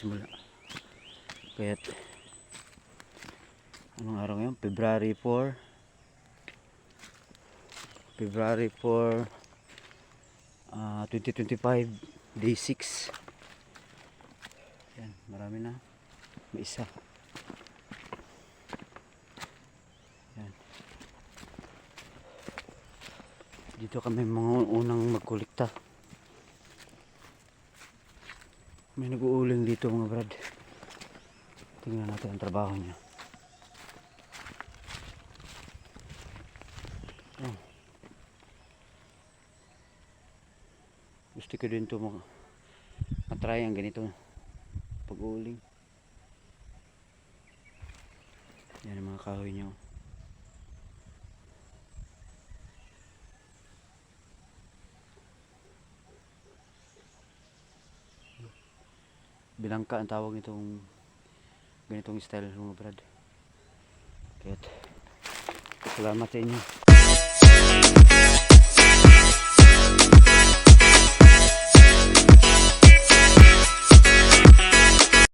nagsimula. Kaya anong araw ngayon? February 4 2025, day 6. Yan, marami na. May isa. Yan. Dito kami mga unang magkulikta. May nag-uuling dito mga brad. Tingnan natin ang trabaho niya. Oh. Gusto ko din ito matry ang ganito pag-uuling. Yan ang mga kahoy niya. Bilangka ang tawag nitong ganitong style mga brad. Kaya salamat sa inyo.